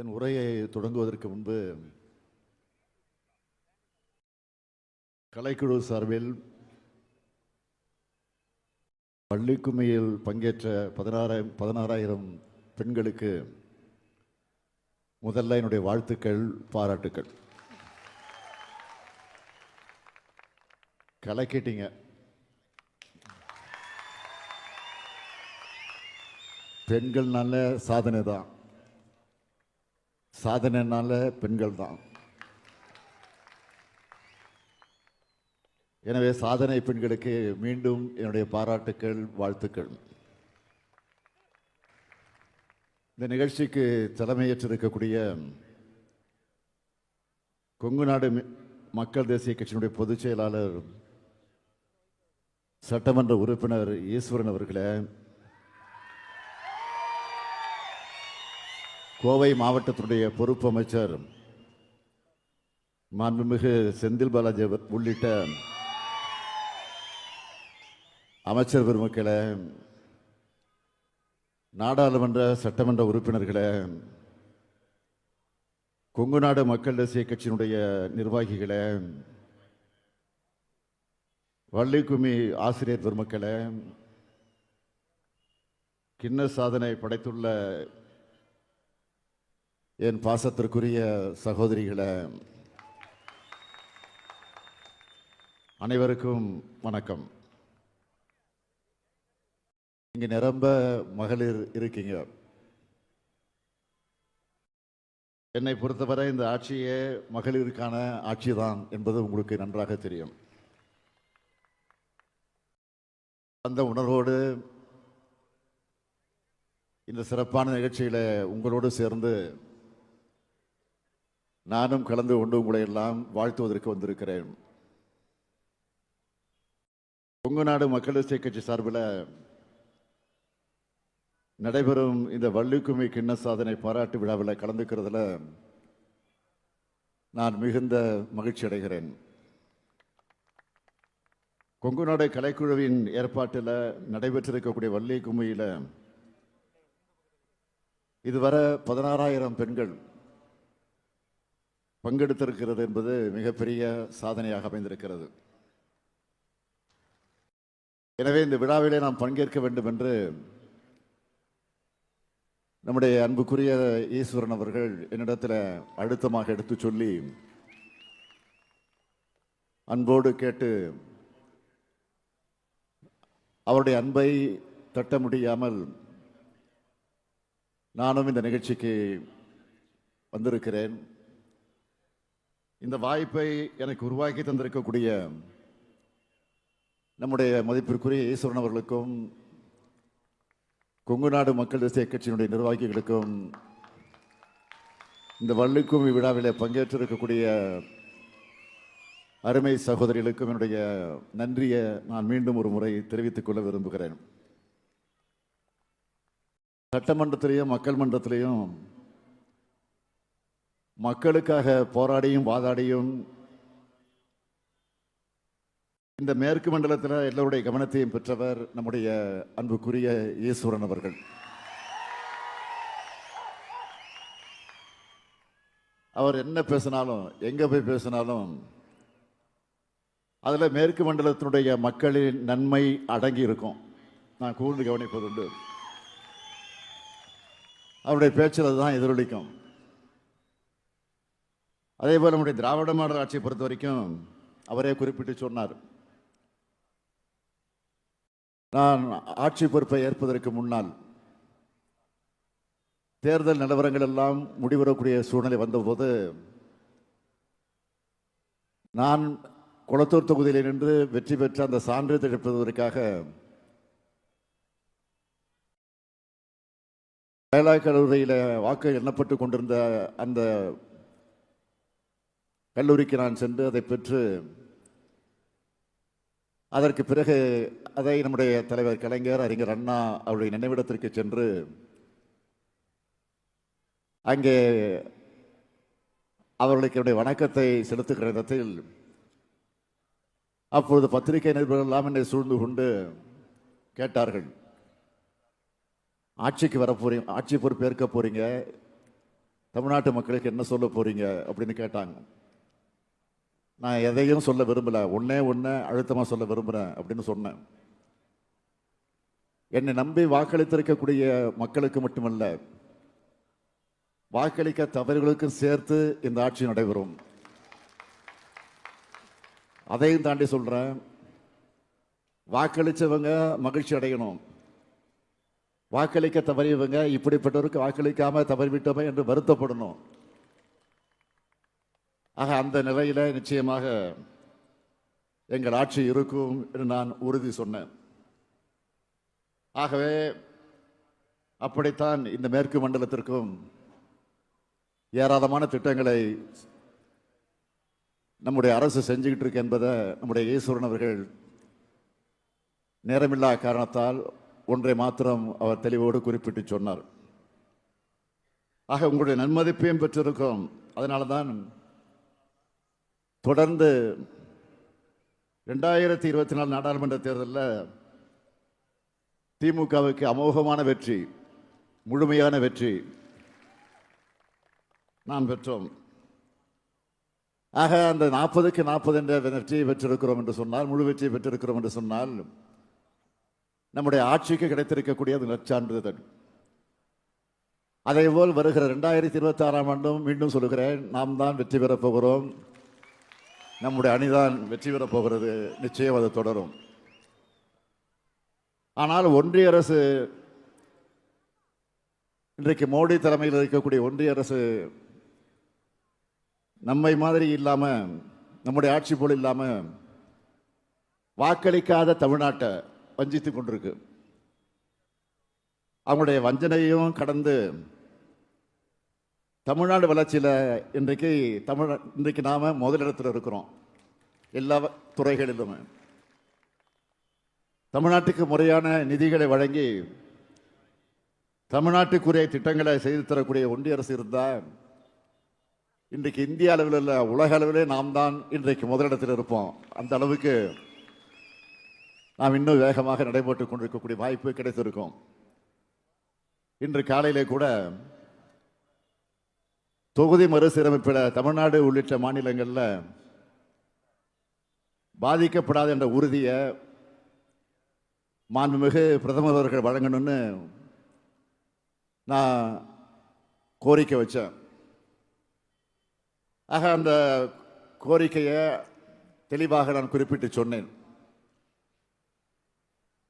என் உரையை தொடங்குவதற்கு முன்பு கலைக்குழு சார்பில் பள்ளிக்குமையில் பங்கேற்ற 16,000 பெண்களுக்கு முதல்ல என்னுடைய வாழ்த்துக்கள், பாராட்டுக்கள். கலக்கிட்டீங்க. பெண்கள்னால சாதனை தான், சாதனைனால பெண்கள் தான். எனவே சாதனை பெண்களுக்கு மீண்டும் என்னுடைய பாராட்டுக்கள், வாழ்த்துக்கள். இந்த நிகழ்ச்சிக்கு தலைமையேற்றிருக்கக்கூடிய கொங்கு நாடு மக்கள் தேசிய கட்சியினுடைய பொதுச் செயலாளர் சட்டமன்ற உறுப்பினர் ஈஸ்வரன் அவர்களே, கோவை மாவட்டத்தினுடைய பொறுப்பு அமைச்சர் மாண்புமிகு செந்தில் பாலாஜி உள்ளிட்ட அமைச்சர் பெருமக்களே, நாடாளுமன்ற சட்டமன்ற உறுப்பினர்களே, கொங்கு நாடு மக்கள் தேசிய கட்சியினுடைய நிர்வாகிகளே, வள்ளிக்கும்மி ஆசிரியர் பெருமக்களே, கின்ன சாதனை படைத்துள்ள என் பாசத்திற்குரிய சகோதரிகளே, அனைவருக்கும் வணக்கம். இங்கே நிரம்ப மகளிர் இருக்கீங்க. என்னை பொறுத்தவரை இந்த ஆட்சியே மகளிருக்கான ஆட்சி தான் என்பது உங்களுக்கு நன்றாக தெரியும். அந்த உணர்வோடு இந்த சிறப்பான நிகழ்ச்சியில உங்களோடு சேர்ந்து நானும் கலந்து கொண்டு உங்களை எல்லாம் வாழ்த்துவதற்கு வந்திருக்கிறேன். கொங்கு நாடு மக்கள் தேசிய கட்சி சார்பில் நடைபெறும் இந்த வள்ளிக்கும்மி கிண்ண சாதனை பாராட்டு விழாவில் கலந்துக்கிறதுல நான் மிகுந்த மகிழ்ச்சி அடைகிறேன். கொங்கு நாடு கலைக்குழுவின் ஏற்பாட்டில் நடைபெற்றிருக்கக்கூடிய வள்ளிக்கும்மியில் இதுவரை 16,000 பெண்கள் பங்கெடுத்திருக்கிறது என்பது மிகப்பெரிய சாதனையாக அமைந்திருக்கிறது. எனவே இந்த விழாவிலே நாம் பங்கேற்க வேண்டும் என்று நம்முடைய அன்புக்குரிய ஈஸ்வரன் அவர்கள் என்னிடத்தில் அழுத்தமாக எடுத்து சொல்லி அன்போடு கேட்டு அவருடைய அன்பை தட்ட முடியாமல் நானும் இந்த நிகழ்ச்சிக்கு வந்திருக்கிறேன். இந்த வாய்ப்பை எனக்கு உருவாக்கி தந்திருக்கக்கூடிய நம்முடைய மதிப்பிற்குரிய ஈஸ்வரன் அவர்களுக்கும் கொங்கு நாடு மக்கள் தேசிய கட்சியினுடைய நிர்வாகிகளுக்கும் இந்த வள்ளிக்கும்மி விழாவிலே பங்கேற்றிருக்கக்கூடிய அருமை சகோதரிகளுக்கும் என்னுடைய நன்றியை நான் மீண்டும் ஒரு முறை தெரிவித்துக் கொள்ள விரும்புகிறேன். சட்டமன்றத்திலையும் மக்கள் மன்றத்திலையும் மக்களுக்காக போராடியும் வாதாடியும் இந்த மேற்கு மண்டலத்தில் எல்லோருடைய கவனத்தையும் பெற்றவர் நம்முடைய அன்புக்குரிய ஈஸ்வரன் அவர்கள். அவர் என்ன பேசினாலும், எங்க போய் பேசினாலும் அதுல மேற்கு மண்டலத்தினுடைய மக்களின் நன்மை அடங்கி இருக்கும். நான் கூர்ந்து கவனிப்பதுண்டு. அவருடைய பேச்சில் தான் எதிரொலிக்கும். அதே போல நம்முடைய திராவிட மாடல் ஆட்சியை பொறுத்த வரைக்கும் அவரே குறிப்பிட்டு சொன்னார், நான் ஆட்சி பொறுப்பை ஏற்பதற்கு முன்னால் தேர்தல் நிலவரங்கள் எல்லாம் முடிவரக்கூடிய சூழ்நிலை வந்தபோது நான் குளத்தூர் தொகுதியில் நின்று வெற்றி பெற்ற அந்த சான்றிதழ் எடுப்பதற்காக வேளாண் கல்லூரியில் வாக்கு எண்ணப்பட்டு கொண்டிருந்த அந்த கல்லூரிக்கு நான் சென்று அதை பெற்று அதற்கு பிறகு அதை நம்முடைய தலைவர் கலைஞர், அறிஞர் அண்ணா அவருடைய நினைவிடத்திற்கு சென்று அங்கே அவர்களுக்கு என்னுடைய வணக்கத்தை செலுத்துகிற இடத்தில் அப்பொழுது பத்திரிகை நிருபர்கள் எல்லாம் என்னை சூழ்ந்து கொண்டு கேட்டார்கள், ஆட்சிக்கு வர போறீங்க, ஆட்சி பொறுப்பேற்க போறீங்க, தமிழ்நாட்டு மக்களுக்கு என்ன சொல்ல போறீங்க அப்படின்னு கேட்டாங்க. நான் எதையும் சொல்ல விரும்பல, ஒன்னே அழுத்தமா சொல்ல விரும்புறேன் அப்படின்னு சொன்னேன். என்னை நம்பி வாக்களித்திருக்கக்கூடிய மக்களுக்கு மட்டுமல்ல, வாக்களிக்க தவறுகளுக்கும் சேர்த்து இந்த ஆட்சி நடைபெறும். அதையும் தாண்டி சொல்றேன், வாக்களிச்சவங்க மகிழ்ச்சி அடையணும், வாக்களிக்க தவறியவங்க இப்படிப்பட்டவருக்கு வாக்களிக்காம தவறிவிட்டோமே என்று வருத்தப்படணும். ஆக அந்த நிலையில நிச்சயமாக எங்கள் ஆட்சி இருக்கும் என்று நான் உறுதி சொன்னேன். ஆகவே அப்படித்தான் இந்த மேற்கு மண்டலத்திற்கும் ஏராளமான திட்டங்களை நம்முடைய அரசு செஞ்சுக்கிட்டு இருக்கு என்பதை நம்முடைய ஈஸ்வரன் அவர்கள் நேரமில்லா காரணத்தால் ஒன்றை மாத்திரம் அவர் தெளிவோடு குறிப்பிட்டு சொன்னார். ஆக உங்களுடைய நன்மதிப்பையும் பெற்றிருக்கோம். அதனால தான் தொடர்ந்து 2024 நாடாளுமன்ற தேர்தலில் திமுகவுக்கு அமோகமான வெற்றி, முழுமையான வெற்றி நாம் பெற்றோம். ஆக அந்த 40க்கு 40 என்ற வெற்றியை பெற்றிருக்கிறோம் என்று சொன்னால், முழு வெற்றியை பெற்றிருக்கிறோம் என்று சொன்னால், நம்முடைய ஆட்சிக்கு கிடைத்திருக்கக்கூடிய அது நற்சான்றிதழ். அதேபோல் வருகிற 2026ஆம் ஆண்டும் மீண்டும் சொல்லுகிறேன், நாம் தான் வெற்றி பெறப் போகிறோம், நம்முடைய அணிதான் வெற்றி பெறப் போகிறது. நிச்சயம் அது தொடரும். ஆனால் ஒன்றிய அரசு, இன்றைக்கு மோடி தலைமையில் இருக்கக்கூடிய ஒன்றிய அரசு நம்மை மாதிரி இல்லாம, நம்முடைய ஆட்சி போல் இல்லாம வாக்களிக்காத தமிழ்நாட்டை வஞ்சித்துக் கொண்டிருக்கு. அவங்களுடைய வஞ்சனையும் கடந்து தமிழ்நாடு வளர்ச்சியில் இன்றைக்கு நாம முதலிடத்தில் இருக்கிறோம். எல்லா துறைகளிலுமே தமிழ்நாட்டுக்கு முறையான நிதிகளை வழங்கி தமிழ்நாட்டுக்குரிய திட்டங்களை செய்து தரக்கூடிய ஒன்றிய அரசு இருந்தால் இன்றைக்கு இந்திய அளவில் இல்லை, உலக அளவிலே நாம் தான் இன்றைக்கு முதலிடத்தில் இருப்போம். அந்த அளவுக்கு நாம் இன்னும் வேகமாக நடைபெற்றுக் கொண்டிருக்கக்கூடிய வாய்ப்பு கிடைத்திருக்கும். இன்று காலையிலே கூட தொகுதி மறுசீரமைப்பில் தமிழ்நாடு உள்ளிட்ட மாநிலங்களில் பாதிக்கப்படாது என்ற உறுதியை மாண்புமிகு பிரதமர் அவர்கள் வழங்கணும்னு நான் கோரிக்கை வச்சேன். ஆக அந்த கோரிக்கையை தெளிவாக நான் குறிப்பிட்டு சொன்னேன்.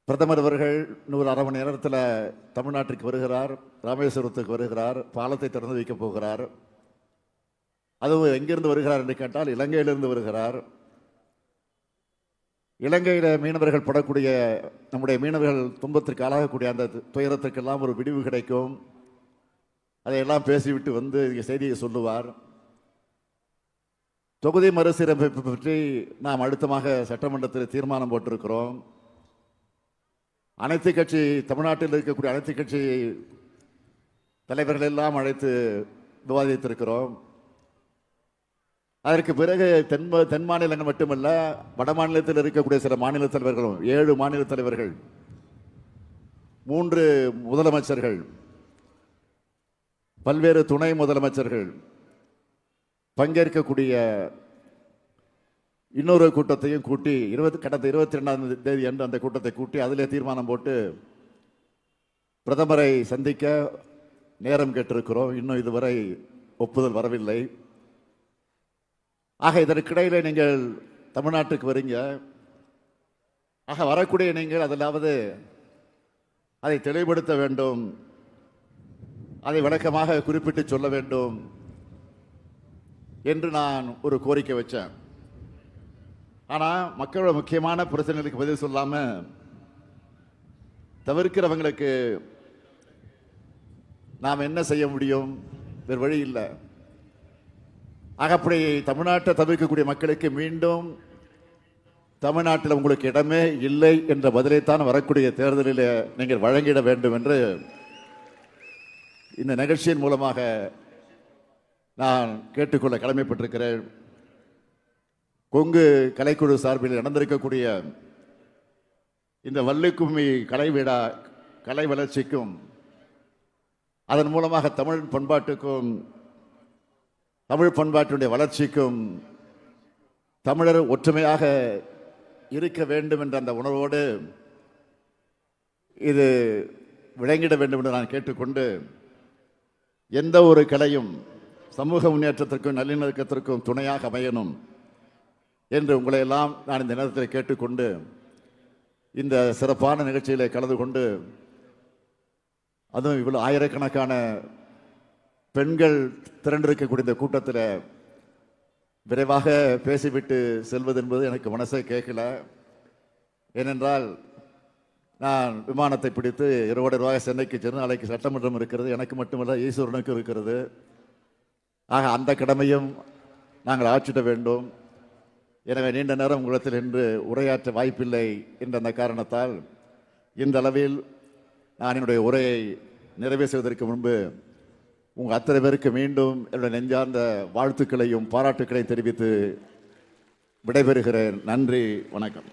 பிரதமர் அவர்கள் இன்னொரு அரை மணி நேரத்தில் தமிழ்நாட்டிற்கு வருகிறார், ராமேஸ்வரத்துக்கு வருகிறார், பாலத்தை திறந்து வைக்கப் போகிறார். அதுவும் எங்கிருந்து வருகிறார் என்று கேட்டால் இலங்கையிலிருந்து வருகிறார். இலங்கையில் மீனவர்கள் படக்கூடிய, நம்முடைய மீனவர்கள் துன்பத்திற்கு ஆளாகக்கூடிய அந்த துயரத்திற்கெல்லாம் ஒரு விடிவு கிடைக்கும். அதையெல்லாம் பேசிவிட்டு வந்து செய்தியை சொல்லுவார். தொகுதி மறுசீரமைப்பு பற்றி நாம் அழுத்தமாக சட்டமன்றத்தில் தீர்மானம் போட்டிருக்கிறோம். அனைத்து கட்சி, தமிழ்நாட்டில் இருக்கக்கூடிய அனைத்து கட்சி தலைவர்கள் எல்லாம் அழைத்து விவாதித்திருக்கிறோம். அதற்கு பிறகு தென் மாநிலங்கள் மட்டுமல்ல, வட மாநிலத்தில் இருக்கக்கூடிய சில மாநில தலைவர்களும், 7 மாநில தலைவர்கள், 3 முதலமைச்சர்கள், பல்வேறு துணை முதலமைச்சர்கள் பங்கேற்கக்கூடிய இன்னொரு கூட்டத்தையும் கூட்டி கடந்த 22ஆம் தேதி அன்று அந்த கூட்டத்தை கூட்டி அதிலே தீர்மானம் போட்டு பிரதமரை சந்திக்க நேரம் கேட்டிருக்கிறோம். இன்னும் இதுவரை ஒப்புதல் வரவில்லை. ஆக இதற்கிடையிலே நீங்கள் தமிழ்நாட்டுக்கு வரீங்க. ஆக வரக்கூடிய நீங்கள் அதிலாவது அதை தெளிவுபடுத்த வேண்டும், அதை விளக்கமாக குறிப்பிட்டு சொல்ல வேண்டும் என்று நான் ஒரு கோரிக்கை வச்சேன். ஆனால் மக்களோட முக்கியமான பிரச்சனைகளுக்கு பதில் சொல்லாம தவிர்க்கிறவங்களுக்கு நாம் என்ன செய்ய முடியும்? வேறு வழி இல்லை. அப்படி தமிழ்நாட்டை தவிர்க்கக்கூடிய மக்களுக்கு மீண்டும் தமிழ்நாட்டில் உங்களுக்கு இடமே இல்லை என்ற பதிலைத்தான் வரக்கூடிய தேர்தலில் நீங்கள் வழங்கிட வேண்டும் என்று இந்த நிகழ்ச்சியின் மூலமாக நான் கேட்டுக்கொள்ள கடமைப்பட்டிருக்கிறேன். கொங்கு கலைக்குழு சார்பில் நடந்திருக்கக்கூடிய இந்த வள்ளிக்கும்மி கலை விழா, கலை வளர்ச்சிக்கும் அதன் மூலமாக தமிழ் பண்பாட்டுக்கும் தமிழ் பண்பாட்டினுடைய வளர்ச்சிக்கும் தமிழர் ஒற்றுமையாக இருக்க வேண்டும் என்ற அந்த உணர்வோடு இது விளங்கிட வேண்டும் என்று நான் கேட்டுக்கொண்டு, எந்த ஒரு கலையும் சமூக முன்னேற்றத்திற்கும் நல்லிணக்கத்திற்கும் துணையாக அமையணும் என்று உங்களை எல்லாம் நான் இந்த நேரத்தில் கேட்டுக்கொண்டு, இந்த சிறப்பான நிகழ்ச்சியிலே கலந்து கொண்டு, அதுவும் இவ்வளவு ஆயிரக்கணக்கான பெண்கள் திரண்டிருக்கக்கூடிய இந்த கூட்டத்தில் விரைவாக பேசிவிட்டு செல்வது என்பது எனக்கு மனசே கேட்கல. ஏனென்றால் நான் விமானத்தை பிடித்து இரவோடு சென்னைக்கு சென்று நாளைக்கு சட்டமன்றம் இருக்கிறது. எனக்கு மட்டுமல்ல, ஈஸ்வரனுக்கு இருக்கிறது. ஆக அந்த கடமையும் நாங்கள் ஆற்றிட வேண்டும். எனவே நீண்ட நேரம் உங்களிடத்தில் என்று உரையாற்ற வாய்ப்பில்லை என்ற அந்த காரணத்தால் இந்த அளவில் நான் என்னுடைய உரையை நிறைவு செய்வதற்கு முன்பு உங்கள் அத்தனை பேருக்கு மீண்டும் என்னுடைய நெஞ்சார்ந்த வாழ்த்துக்களையும் பாராட்டுக்களையும் தெரிவித்து விடைபெறுகிறேன். நன்றி, வணக்கம்.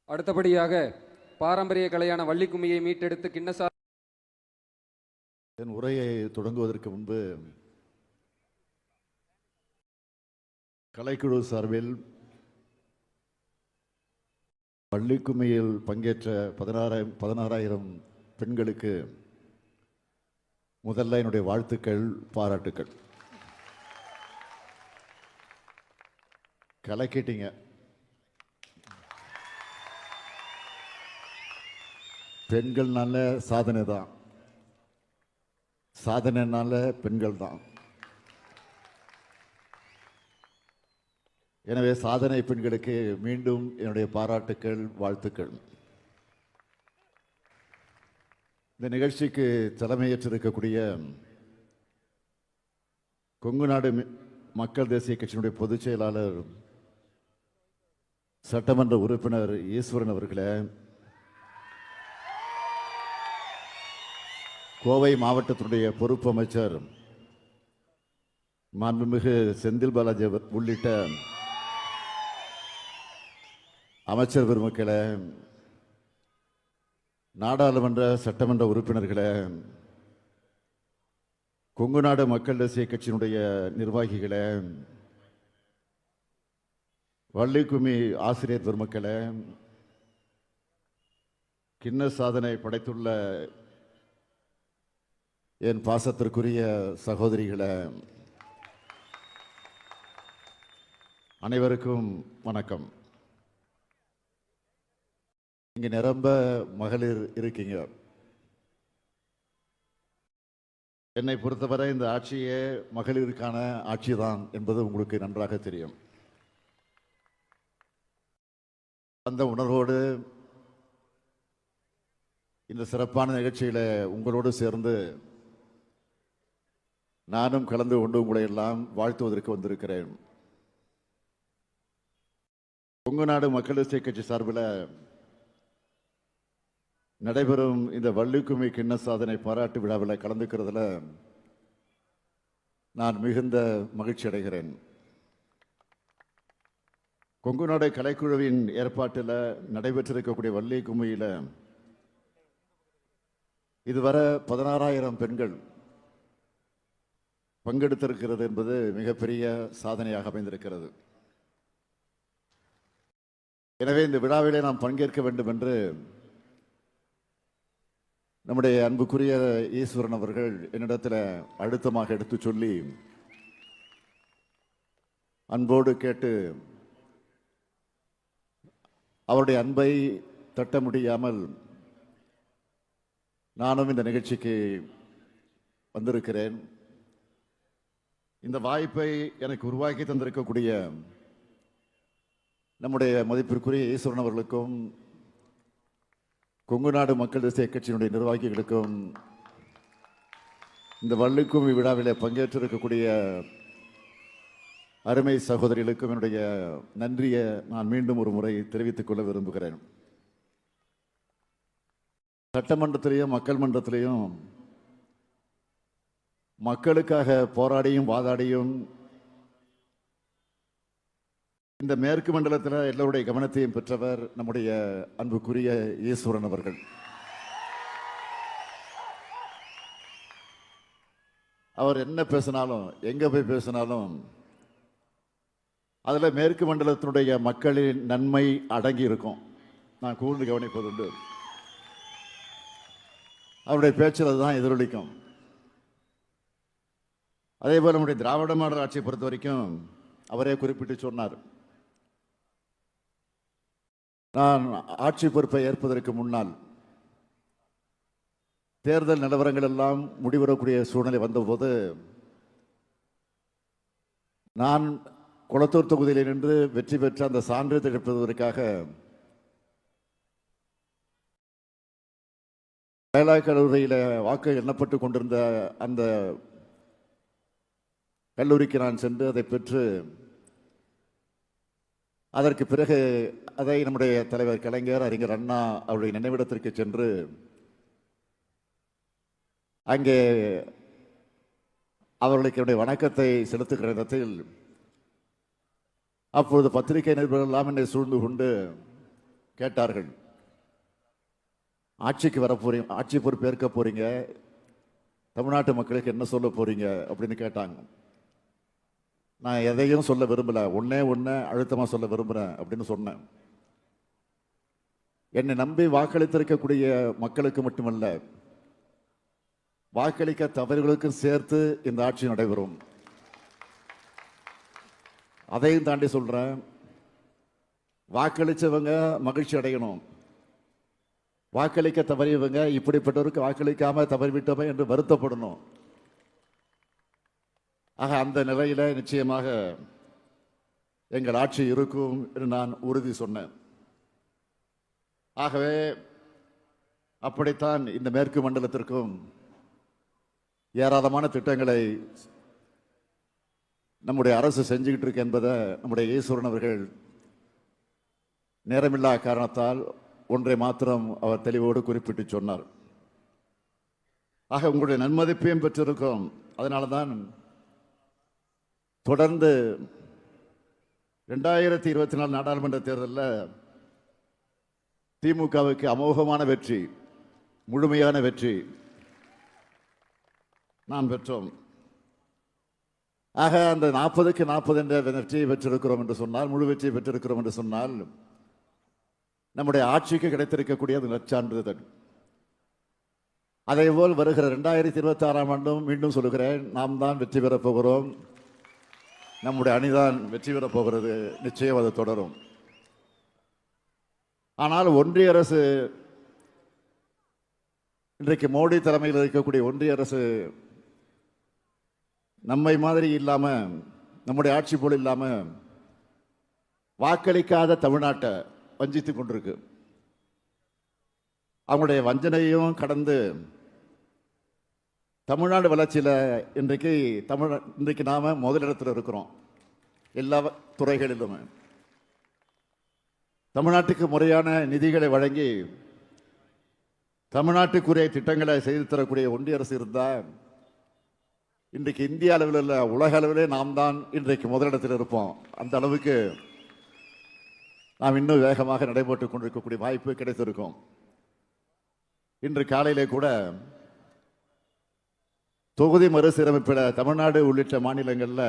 அடுத்தபடியாக பாரம்பரிய கலையான வள்ளிக்கும்மியை மீட்டெடுத்து கிண்ணசார். என் உரையை தொடங்குவதற்கு முன்பு கலைக்குழு சார்பில் வள்ளிக்கும்மியில் பங்கேற்ற 16,000 பெண்களுக்கு முதல்ல என்னுடைய வாழ்த்துக்கள், பாராட்டுக்கள். கலக்கிட்டீங்க. பெண்கள்னால சாதனை தான், சாதனைனால பெண்கள் தான். எனவே சாதனை பெண்களுக்கு மீண்டும் என்னுடைய பாராட்டுக்கள், வாழ்த்துக்கள். இந்த நிகழ்ச்சிக்கு தலைமையேற்றிருக்கக்கூடிய கொங்கு நாடு மக்கள் தேசிய கட்சியினுடைய பொதுச் செயலாளர் சட்டமன்ற உறுப்பினர் ஈஸ்வரன் அவர்களே, கோவை மாவட்டத்தினுடைய பொறுப்பு அமைச்சர் மாண்புமிகு செந்தில் பாலாஜி உள்ளிட்ட அமைச்சர் பெருமக்களே, நாடாளுமன்ற சட்டமன்ற உறுப்பினர்களே, கொங்கு நாடு மக்கள் தேசிய கட்சியினுடைய நிர்வாகிகளே, வள்ளிக்கும்மி ஆசிரியர் பெருமக்களே, கின்ன சாதனை படைத்துள்ள என் பாசத்திற்குரிய சகோதரிகளே, அனைவருக்கும் வணக்கம். இங்க நிரம்ப மகளிர் இருக்கீங்க. என்னை பொறுத்தவரை இந்த ஆட்சியே மகளிருக்கான ஆட்சி தான் என்பது உங்களுக்கு நன்றாக தெரியும். அந்த உணர்வோடு இந்த சிறப்பான நிகழ்ச்சியில உங்களோடு சேர்ந்து நானும் கலந்து கொண்டு உங்களை எல்லாம் வாழ்த்துவதற்கு வந்திருக்கிறேன். கொங்கு நாடு மக்கள் தேசிய கட்சி சார்பில் நடைபெறும் இந்த வள்ளிக்கும்மி கிண்ண சாதனை பாராட்டு விழாவில் கலந்துக்கிறதுல நான் மிகுந்த மகிழ்ச்சி அடைகிறேன். கொங்கு நாடு கலைக்குழுவின் ஏற்பாட்டில் நடைபெற்றிருக்கக்கூடிய வள்ளிக்கும்மியில் இதுவரை 16,000 பெண்கள் பங்கெடுத்திருக்கிறது என்பது மிகப்பெரிய சாதனையாக அமைந்திருக்கிறது. எனவே இந்த விழாவிலே நாம் பங்கேற்க வேண்டும் என்று நம்முடைய அன்புக்குரிய ஈஸ்வரன் அவர்கள் என்னிடத்தில் அழுத்தமாக எடுத்து சொல்லி அன்போடு கேட்டு அவருடைய அன்பை தட்ட முடியாமல் நானும் இந்த நிகழ்ச்சிக்கு வந்திருக்கிறேன். இந்த வாய்ப்பை எனக்கு உருவாக்கி தந்திருக்கக்கூடிய நம்முடைய மதிப்பிற்குரிய ஈஸ்வரன் அவர்களுக்கும் கொங்கு நாடு மக்கள் தேசிய கட்சியினுடைய நிர்வாகிகளுக்கும் இந்த வள்ளிக்கும்மி விழாவிலே பங்கேற்றிருக்கக்கூடிய அருமை சகோதரிகளுக்கும் என்னுடைய நன்றியை நான் மீண்டும் ஒரு முறை தெரிவித்துக் கொள்ள விரும்புகிறேன். சட்டமன்றத்திலையும் மக்கள் மன்றத்திலையும் மக்களுக்காக போராடியும் வாதாடியும் இந்த மேற்கு மண்டலத்தில் எல்லோருடைய கவனத்தையும் பெற்றவர் நம்முடைய அன்புக்குரிய ஈஸ்வரன் அவர்கள். அவர் என்ன பேசினாலும் எங்க போய் பேசினாலும் அதுல மேற்கு மண்டலத்தினுடைய மக்களின் நன்மை அடங்கி இருக்கும். நான் கூர்ந்து கவனிப்பதுண்டு. அவருடைய பேச்சில் அதுதான் எதிரொலிக்கும். அதே போல நம்முடைய திராவிட மாடல் ஆட்சியை பொறுத்த வரைக்கும் அவரே குறிப்பிட்டு சொன்னார், நான் ஆட்சி பொறுப்பை ஏற்பதற்கு முன்னால் தேர்தல் நிலவரங்கள் எல்லாம் முடிவரக்கூடிய சூழ்நிலை வந்தபோது நான் குளத்தூர் தொகுதியில் நின்று வெற்றி பெற்ற அந்த சான்றிதழ் எடுப்பதற்காக வேளாண் கல்லூரியில் வாக்கு எண்ணப்பட்டு கொண்டிருந்த அந்த கல்லூரிக்கு நான் சென்று அதை பெற்று அதற்கு பிறகு அதை நம்முடைய தலைவர் கலைஞர், அறிஞர் அண்ணா அவருடைய நினைவிடத்திற்கு சென்று அங்கே அவர்களுக்கு என்னுடைய வணக்கத்தை செலுத்துகிற இடத்தில் அப்பொழுது பத்திரிகை நிருபர்கள் எல்லாம் என்னை சூழ்ந்து கொண்டு கேட்டார்கள், ஆட்சிக்கு வர போறீங்க, ஆட்சி பொறுப்பு ஏற்க போறீங்க, தமிழ்நாட்டு மக்களுக்கு என்ன சொல்ல போறீங்க அப்படின்னு கேட்டாங்க. நான் எதையும் சொல்ல விரும்பல, ஒன்னே அழுத்தமா சொல்ல விரும்புறேன் அப்படின்னு சொன்னேன். என்னை நம்பி வாக்களித்திருக்கக்கூடிய மக்களுக்கு மட்டுமல்ல, வாக்களிக்க தவறுகளுக்கும் சேர்த்து இந்த ஆட்சி நடைபெறும். அதையும் தாண்டி சொல்றேன், வாக்களிச்சவங்க மகிழ்ச்சி அடையணும், வாக்களிக்க தவறியவங்க இப்படிப்பட்டவருக்கு வாக்களிக்காம தவறிவிட்டோமே என்று வருத்தப்படணும். ஆக அந்த நிலையில நிச்சயமாக எங்கள் ஆட்சி இருக்கும் என்று நான் உறுதி சொன்னேன். ஆகவே அப்படித்தான் இந்த மேற்கு மண்டலத்திற்கும் ஏராளமான திட்டங்களை நம்முடைய அரசு செஞ்சுக்கிட்டு இருக்கு என்பதை நம்முடைய ஈஸ்வரன் அவர்கள் நேரமில்லா காரணத்தால் ஒன்றை மாத்திரம் அவர் தெளிவோடு குறிப்பிட்டு சொன்னார். ஆக உங்களுடைய நன்மதிப்பையும் பெற்றிருக்கிறோம். அதனால தான் தொடர்ந்து 2024 நாடாளுமன்ற தேர்தலில் திமுகவுக்கு அமோகமான வெற்றி, முழுமையான வெற்றி நாம் பெற்றோம். ஆக அந்த 40க்கு 40 என்ற வெற்றியை பெற்றிருக்கிறோம் என்று சொன்னால், முழு வெற்றியை பெற்றிருக்கிறோம் என்று சொன்னால், நம்முடைய ஆட்சிக்கு கிடைத்திருக்கக்கூடிய அது நற்சான்றிதழ். அதேபோல் வருகிற 2026 ஆண்டும் மீண்டும் சொல்லுகிறேன், நாம் தான் வெற்றி பெறப் போகிறோம், நம்முடைய அணிதான் வெற்றி பெறப் போகிறது. நிச்சயம் அது தொடரும். ஆனால் ஒன்றிய அரசு, இன்றைக்கு மோடி தலைமையில் இருக்கக்கூடிய ஒன்றிய அரசு நம்மை மாதிரி இல்லாம, நம்முடைய ஆட்சி போல் இல்லாம வாக்களிக்காத தமிழ்நாட்டை வஞ்சித்துக் கொண்டிருக்கு. அவங்களுடைய வஞ்சனையும் கடந்து தமிழ்நாடு வளர்ச்சியில் இன்றைக்கு நாம முதலிடத்தில் இருக்கிறோம். எல்லா துறைகளிலும் தமிழ்நாட்டுக்கு முறையான நிதிகளை வழங்கி தமிழ்நாட்டுக்குரிய திட்டங்களை செய்து தரக்கூடிய ஒன்றிய அரசு இருந்தால் இன்றைக்கு இந்திய அளவில் இல்ல, உலக அளவிலே நாம் தான் இன்றைக்கு முதலிடத்தில் இருப்போம். அந்த அளவுக்கு நாம் இன்னும் வேகமாக நடைபெற்றுக் கொண்டிருக்கக்கூடிய வாய்ப்பு கிடைத்திருக்கும். இன்று காலையிலே கூட தொகுதி மறுசீரமைப்பில் தமிழ்நாடு உள்ளிட்ட மாநிலங்களில்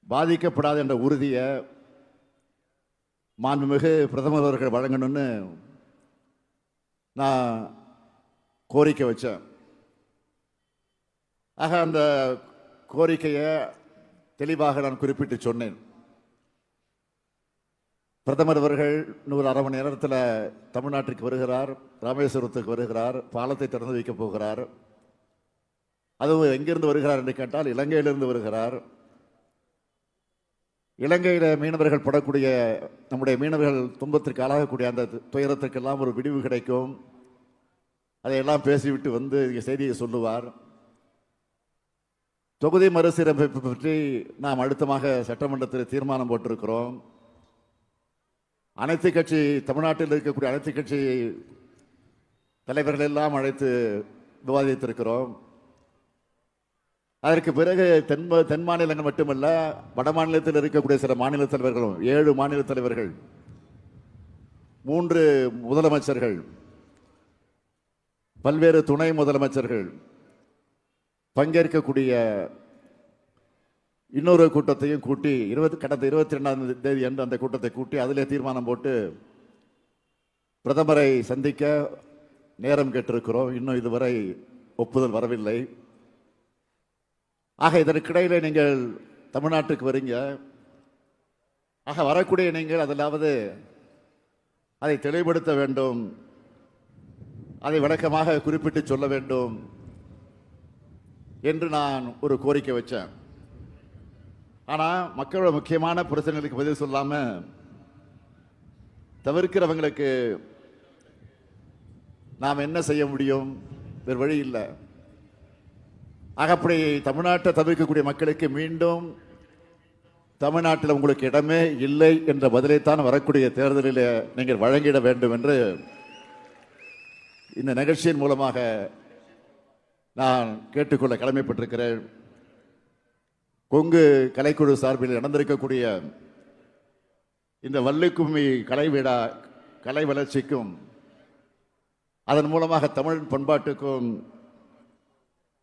பாதிக்கப்படாது என்ற உறுதியை மாண்புமிகு பிரதமர் அவர்கள் வழங்கணும்னு நான் கோரிக்கை வச்சேன். ஆக அந்த கோரிக்கையை தெளிவாக நான் குறிப்பிட்டு சொன்னேன். பிரதமர் அவர்கள் இன்னொரு அரை மணி நேரத்தில் தமிழ்நாட்டிற்கு வருகிறார், ராமேஸ்வரத்துக்கு வருகிறார், பாலத்தை திறந்து வைக்கப் போகிறார். அதுவும் எங்கிருந்து வருகிறார் என்று கேட்டால் இலங்கையிலிருந்து வருகிறார். இலங்கையில் மீனவர்கள் படக்கூடிய, நம்முடைய மீனவர்கள் துன்பத்திற்கு ஆளாகக்கூடிய அந்த துயரத்திற்கெல்லாம் ஒரு விடிவு கிடைக்கும். அதையெல்லாம் பேசிவிட்டு வந்து செய்தியை சொல்லுவார். தொகுதி மறுசீரமைப்பு பற்றி நாம் அழுத்தமாக சட்டமன்றத்தில் தீர்மானம் போட்டிருக்கிறோம். அனைத்து கட்சி, தமிழ்நாட்டில் இருக்கக்கூடிய அனைத்து கட்சி தலைவர்கள் எல்லாம் அழைத்து விவாதித்திருக்கிறோம். அதற்கு பிறகு தென் மாநிலங்கள் மட்டுமல்ல, வட மாநிலத்தில் இருக்கக்கூடிய சில மாநில தலைவர்களும், 7 மாநில தலைவர்கள், 3 முதலமைச்சர்கள், பல்வேறு துணை முதலமைச்சர்கள், பங்கேற்கக்கூடிய இன்னொரு கூட்டத்தையும் கூட்டி கடந்த 22ஆம் தேதி அன்று அந்த கூட்டத்தை கூட்டி அதிலே தீர்மானம் போட்டு பிரதமரை சந்திக்க நேரம் கேட்டிருக்கிறோம். இன்னும் இதுவரை ஒப்புதல் வரவில்லை. ஆக இதற்கிடையிலே நீங்கள் தமிழ்நாட்டுக்கு வரீங்க. ஆக வரக்கூடிய நீங்கள் அதிலாவது அதை தெளிவுபடுத்த வேண்டும், அதை விளக்கமாக குறிப்பிட்டு சொல்ல வேண்டும் என்று நான் ஒரு கோரிக்கை வச்சேன். ஆனால் மக்களோட முக்கியமான பிரச்சனைகளுக்கு பதில் சொல்லாம தவிர்க்கிறவங்களுக்கு நாம் என்ன செய்ய முடியும்? வேறு வழி இல்லை. ஆக அப்படி தமிழ்நாட்டை தவிர்க்கக்கூடிய மக்களுக்கு மீண்டும் தமிழ்நாட்டில் உங்களுக்கு இடமே இல்லை என்ற பதிலைத்தான் வரக்கூடிய தேர்தலில் நீங்கள் வழங்கிட வேண்டும் என்று இந்த நிகழ்ச்சியின் மூலமாக நான் கேட்டுக்கொள்ள கடமைப்பட்டிருக்கிறேன். கொங்கு கலைக்குழு சார்பில் நடந்திருக்கக்கூடிய இந்த வள்ளிக்கும்மி கலை விழா கலை வளர்ச்சிக்கும் அதன் மூலமாக தமிழ் பண்பாட்டுக்கும்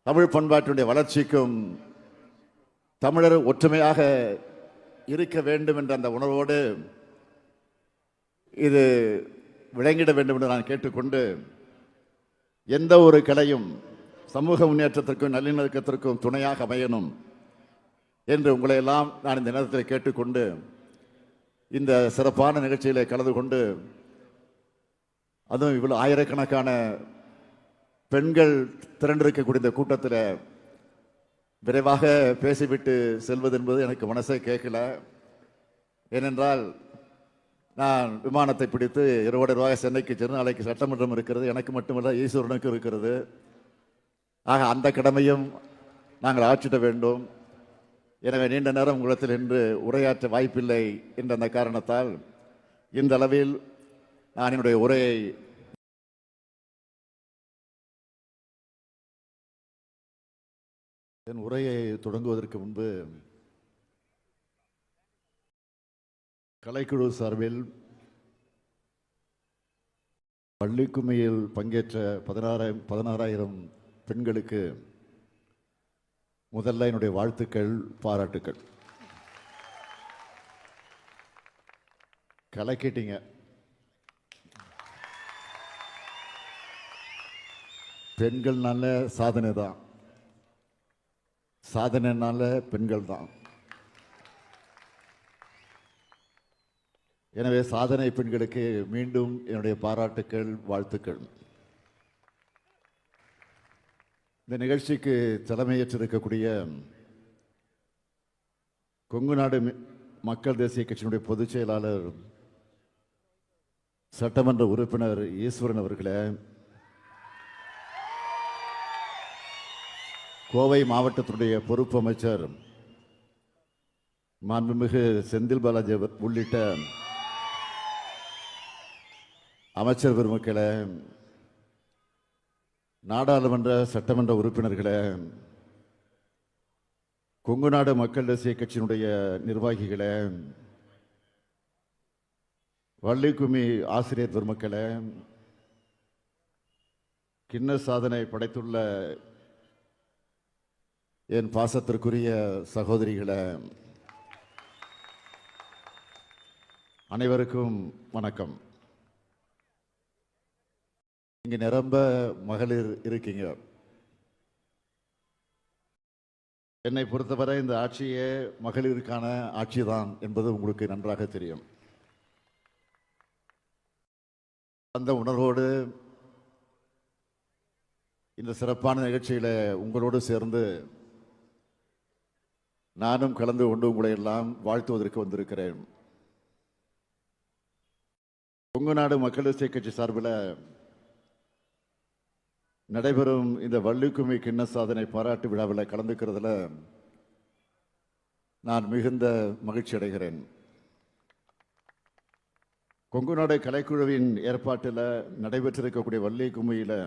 தமிழ் பண்பாட்டுடைய வளர்ச்சிக்கும் தமிழர் ஒற்றுமையாக இருக்க வேண்டும் என்ற அந்த உணர்வோடு இது விளங்கிட வேண்டும் என்று நான் கேட்டுக்கொண்டு, எந்த ஒரு கலையும் சமூக முன்னேற்றத்திற்கும் நல்லிணக்கத்திற்கும் துணையாக அமையணும் என்று உங்களை எல்லாம் நான் இந்த நேரத்தில் கேட்டுக்கொண்டு இந்த சிறப்பான நிகழ்ச்சியில் கலந்து கொண்டு, அதுவும் இவ்வளவு ஆயிரக்கணக்கான பெண்கள் திரண்டிருக்கக்கூடிய இந்த கூட்டத்தில் விரைவாக பேசிவிட்டு செல்வது என்பது எனக்கு மனசே கேட்கல. ஏனென்றால் நான் விமானத்தை பிடித்து இரவோடு ரூபாய் சென்னைக்கு சென்று நாளைக்கு சட்டமன்றம் இருக்கிறது. எனக்கு மட்டுமல்ல, ஈஸ்வரனுக்கும் இருக்கிறது. ஆக அந்த கடமையும் நாங்கள் ஆற்றிட வேண்டும். எனவே நீண்ட நேரம் உங்களிடத்தில் இன்று உரையாற்ற வாய்ப்பில்லை என்ற அந்த காரணத்தால் இந்த அளவில் நான் என்னுடைய உரையை என் உரையை தொடங்குவதற்கு முன்பு கலைக்குழு சார்பில் பள்ளிக்கும்மியில் பங்கேற்ற 16,000 பெண்களுக்கு முதல்ல என்னுடைய வாழ்த்துக்கள், பாராட்டுக்கள். கலக்கிட்டீங்க. பெண்கள்னால சாதனை தான், சாதனைனால பெண்கள் தான். எனவே சாதனை பெண்களுக்கு மீண்டும் என்னுடைய பாராட்டுக்கள், வாழ்த்துக்கள். இந்த நிகழ்ச்சிக்கு தலைமையேற்றிருக்கக்கூடிய கொங்கு நாடு மக்கள் தேசிய கட்சியினுடைய பொதுச் செயலாளர் சட்டமன்ற உறுப்பினர் ஈஸ்வரன் அவர்களே, கோவை மாவட்டத்தினுடைய பொறுப்பு அமைச்சர் மாண்புமிகு செந்தில் பாலாஜி உள்ளிட்ட அமைச்சர் பெருமக்களே, நாடாளுமன்ற சட்டமன்ற உறுப்பினர்களே, கொங்கு நாடு மக்கள் தேசிய கட்சியினுடைய நிர்வாகிகளே, வள்ளிக்கும்மி ஆசிரியர் பெருமக்களே, கிண்ண சாதனை படைத்துள்ள என் பாசத்திற்குரிய சகோதரிகளே, அனைவருக்கும் வணக்கம். இங்க நிரம்ப மகளிர் இருக்கீங்க. என்னை பொறுத்தவரை இந்த ஆட்சியே மகளிருக்கான ஆட்சிதான் என்பது உங்களுக்கு நன்றாக தெரியும். அந்த உணர்வோடு இந்த சிறப்பான நிகழ்ச்சியில உங்களோடு சேர்ந்து நானும் கலந்து கொண்டு உங்களை எல்லாம் வாழ்த்துவதற்கு வந்திருக்கிறேன். கொங்கு நாடு மக்கள் தேசிய கட்சி சார்பில் நடைபெறும் இந்த வள்ளிக்கும்மி கிண்ண சாதனை பாராட்டு விழாவில் கலந்துக்கிறதுல நான் மிகுந்த மகிழ்ச்சி அடைகிறேன். கொங்கு நாடு கலைக்குழுவின் ஏற்பாட்டில் நடைபெற்றிருக்கக்கூடிய வள்ளிக்கும்மியில்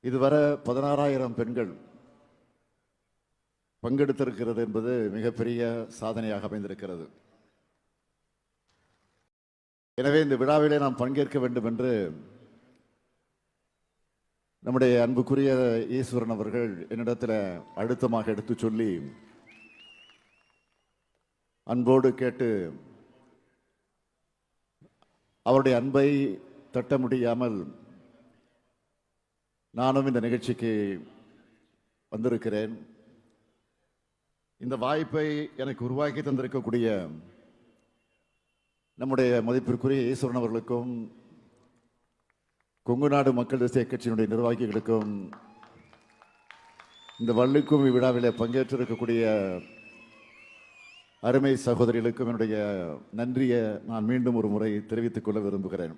இதுவரை 16,000 பெண்கள் பங்கெடுத்திருக்கிறது என்பது மிகப்பெரிய சாதனையாக அமைந்திருக்கிறது. எனவே இந்த விழாவிலே நாம் பங்கேற்க வேண்டும் என்று நம்முடைய அன்புக்குரிய ஈஸ்வரன் அவர்கள் என்னிடத்தில் அழுத்தமாக எடுத்து சொல்லி அன்போடு கேட்டு அவருடைய அன்பை தட்ட முடியாமல் நானும் இந்த நிகழ்ச்சிக்கு வந்திருக்கிறேன். இந்த வாய்ப்பை எனக்கு உருவாக்கி தந்திருக்கக்கூடிய நம்முடைய மதிப்பிற்குரிய ஈஸ்வரன் அவர்களுக்கும் கொங்கு நாடு மக்கள் தேசிய கட்சியினுடைய நிர்வாகிகளுக்கும் இந்த வள்ளிக்கும்மி விழாவிலே பங்கேற்றிருக்கக்கூடிய அருமை சகோதரிகளுக்கும் என்னுடைய நன்றியை நான் மீண்டும் ஒரு முறை தெரிவித்துக் கொள்ள விரும்புகிறேன்.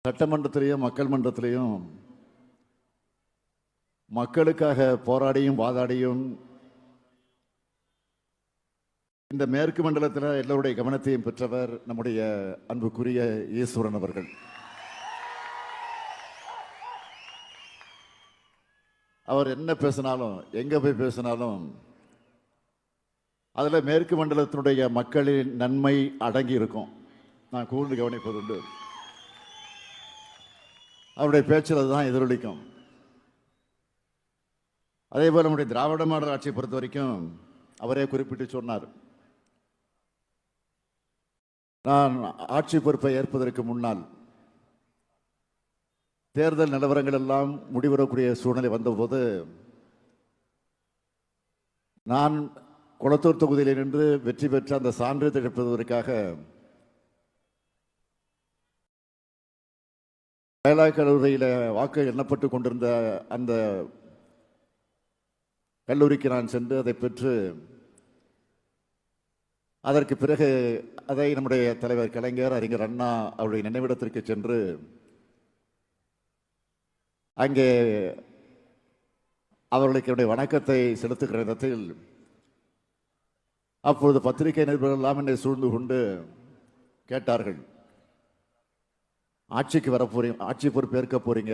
சட்டமன்றத்திலையும் மக்கள் மன்றத்திலையும் மக்களுக்காக போராடியும் வாதாடியும் இந்த மேற்கு மண்டலத்தில் எல்லோருடைய கவனத்தையும் பெற்றவர் நம்முடைய அன்புக்குரிய ஈஸ்வரன் அவர்கள். அவர் என்ன பேசினாலும் எங்க போய் பேசினாலும் அதுல மேற்கு மண்டலத்தினுடைய மக்களின் நன்மை அடங்கி இருக்கும். நான் கூர்ந்து கவனிப்பதுண்டு. அவருடைய பேச்சில் அதுதான் எதிரொலிக்கும். அதே போல நம்முடைய திராவிட மாடல் ஆட்சியை பொறுத்த வரைக்கும் அவரே குறிப்பிட்டு சொன்னார், நான் ஆட்சி பொறுப்பை ஏற்பதற்கு முன்னால் தேர்தல் நிலவரங்கள் எல்லாம் முடிவரக்கூடிய சூழ்நிலை வந்தபோது நான் குளத்தூர் தொகுதியில் நின்று வெற்றி பெற்ற அந்த சான்றிதழ் எடுப்பதற்காக வேளாண் கல்லூரியில் வாக்கு எண்ணப்பட்டு கொண்டிருந்த அந்த கல்லூரிக்கு நான் சென்று அதை பெற்று அதற்கு பிறகு அதை நம்முடைய தலைவர் கலைஞர் அறிஞர் அண்ணா அவருடைய நினைவிடத்திற்கு சென்று அங்கே அவர்களுக்கு என்னுடைய வணக்கத்தை செலுத்துகிற இடத்தில் அப்பொழுது பத்திரிகை நிருபர்கள் எல்லாம் என்னை சூழ்ந்து கொண்டு கேட்டார்கள், ஆட்சிக்கு வர போறீங்க, ஆட்சி பொறுப்பேற்க போறீங்க,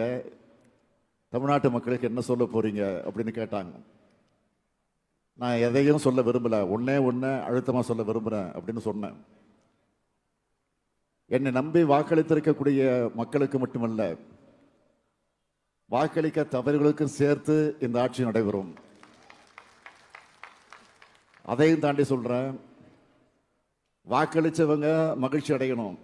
தமிழ்நாட்டு மக்களுக்கு என்ன சொல்ல போறீங்க அப்படின்னு கேட்டாங்க. நான் எதையும் சொல்ல விரும்பல, ஒன்னே அழுத்தமா சொல்ல விரும்புறேன் அப்படின்னு சொன்னேன். என்னை நம்பி வாக்களித்திருக்கக்கூடிய மக்களுக்கு மட்டுமல்ல, வாக்களிக்க தவறுகளுக்கும் சேர்த்து இந்த ஆட்சி நடைபெறும். அதையும் தாண்டி சொல்றேன், வாக்களிச்சவங்க மகிழ்ச்சி அடையணும்,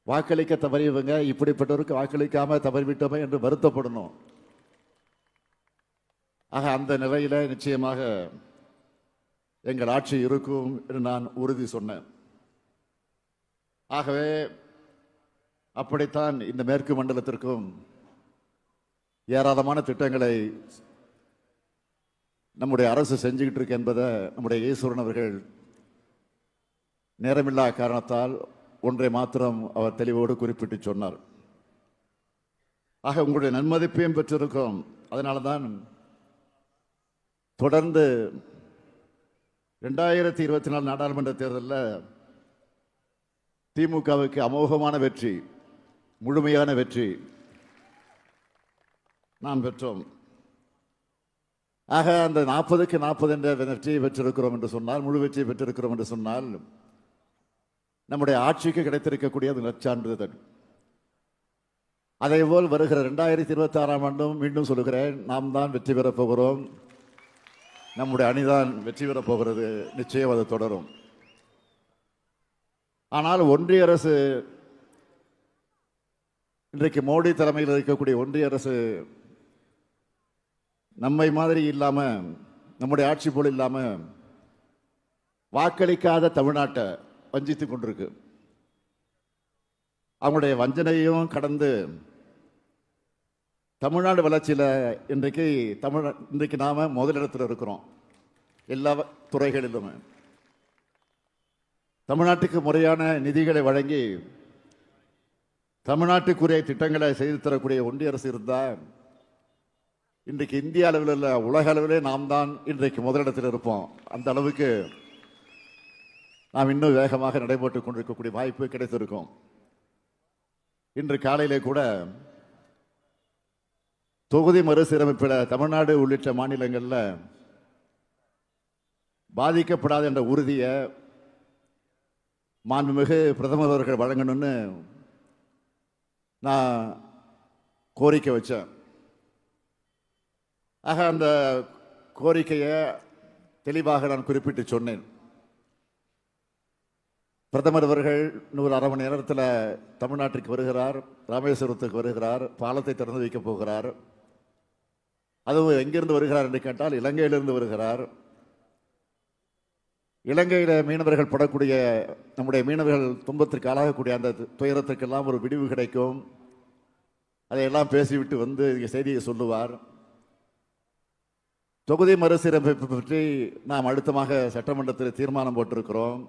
வாக்களிக்க தவறியவங்க இப்படிப்பட்டவருக்கு வாக்களிக்காம தவறிவிட்டோமே என்று வருத்தப்படணும். ஆக அந்த நிலையில நிச்சயமாக எங்கள் ஆட்சி இருக்கும் என்று நான் உறுதி சொன்னேன். ஆகவே அப்படித்தான் இந்த மேற்கு மண்டலத்திற்கும் ஏராளமான திட்டங்களை நம்முடைய அரசு செஞ்சுக்கிட்டு இருக்கு என்பதை நம்முடைய ஈஸ்வரன் அவர்கள் நேரமில்லா காரணத்தால் ஒன்றை மாத்திரம் அவர் தெளிவோடு குறிப்பிட்டு சொன்னார். ஆக உங்களுடைய நன்மதிப்பையும் பெற்றிருக்கிறோம். அதனால தான் தொடர்ந்து 2024 நாடாளுமன்ற தேர்தலில் திமுகவுக்கு அமோகமான வெற்றி, முழுமையான வெற்றி நாம் பெற்றோம். ஆக அந்த 40க்கு 40 என்ற வெற்றியை பெற்றிருக்கிறோம் என்று சொன்னால், முழு வெற்றியை பெற்றிருக்கிறோம் என்று சொன்னால், நம்முடைய ஆட்சிக்கு கிடைத்திருக்கக்கூடிய அது நற்சான்றிதழ். அதேபோல் வருகிற 2026ஆம் ஆண்டும் மீண்டும் சொல்லுகிறேன், நாம் தான் வெற்றி பெறப் போகிறோம், நம்முடைய அணிதான் வெற்றி பெறப் போகிறது. நிச்சயம் அது தொடரும். ஆனால் ஒன்றிய அரசு, இன்றைக்கு மோடி தலைமையில் இருக்கக்கூடிய ஒன்றிய அரசு நம்மை மாதிரி இல்லாம, நம்முடைய ஆட்சி போல் இல்லாம வாக்களிக்காத தமிழ்நாட்டை வஞ்சித்துக் கொண்டிருக்கு. அவங்களுடைய வஞ்சனையும் கடந்து தமிழ்நாடு வளர்ச்சியில் இன்றைக்கு நாம முதலிடத்தில் இருக்கிறோம். எல்லா துறைகளிலும் தமிழ்நாட்டுக்கு முறையான நிதிகளை வழங்கி தமிழ்நாட்டுக்குரிய திட்டங்களை செய்து தரக்கூடிய ஒன்றிய அரசு இருந்தால் இன்றைக்கு இந்திய அளவில் இல்ல, உலக அளவிலே நாம் தான் இன்றைக்கு முதலிடத்தில் இருப்போம். அந்த அளவுக்கு நாம் இன்னும் வேகமாக நடைபெற்றுக் கொண்டிருக்கக்கூடிய வாய்ப்பு கிடைத்திருக்கும். இன்று காலையிலே கூட தொகுதி மறுசீரமைப்பில் தமிழ்நாடு உள்ளிட்ட மாநிலங்களில் பாதிக்கப்படாது என்ற உறுதியை மாண்புமிகு பிரதமர் அவர்கள் வழங்கணும்னு நான் கோரிக்கை வச்சேன். ஆக அந்த கோரிக்கையை தெளிவாக நான் குறிப்பிட்டு சொன்னேன். பிரதமர் அவர்கள் இன்னொரு அரை மணி நேரத்தில் தமிழ்நாட்டிற்கு வருகிறார், ராமேஸ்வரத்துக்கு வருகிறார், பாலத்தை திறந்து வைக்கப் போகிறார். அதுவும் எங்கிருந்து வருகிறார் என்று கேட்டால் இலங்கையிலிருந்து வருகிறார். இலங்கையில் மீனவர்கள் படக்கூடிய, நம்முடைய மீனவர்கள் துன்பத்திற்கு ஆளாகக்கூடிய அந்த துயரத்திற்கெல்லாம் ஒரு விடிவு கிடைக்கும். அதையெல்லாம் பேசிவிட்டு வந்து இங்கே செய்தியை சொல்லுவார். தொகுதி மறுசீரமைப்பு பற்றி நாம் அழுத்தமாக சட்டமன்றத்தில் தீர்மானம் போட்டிருக்கிறோம்.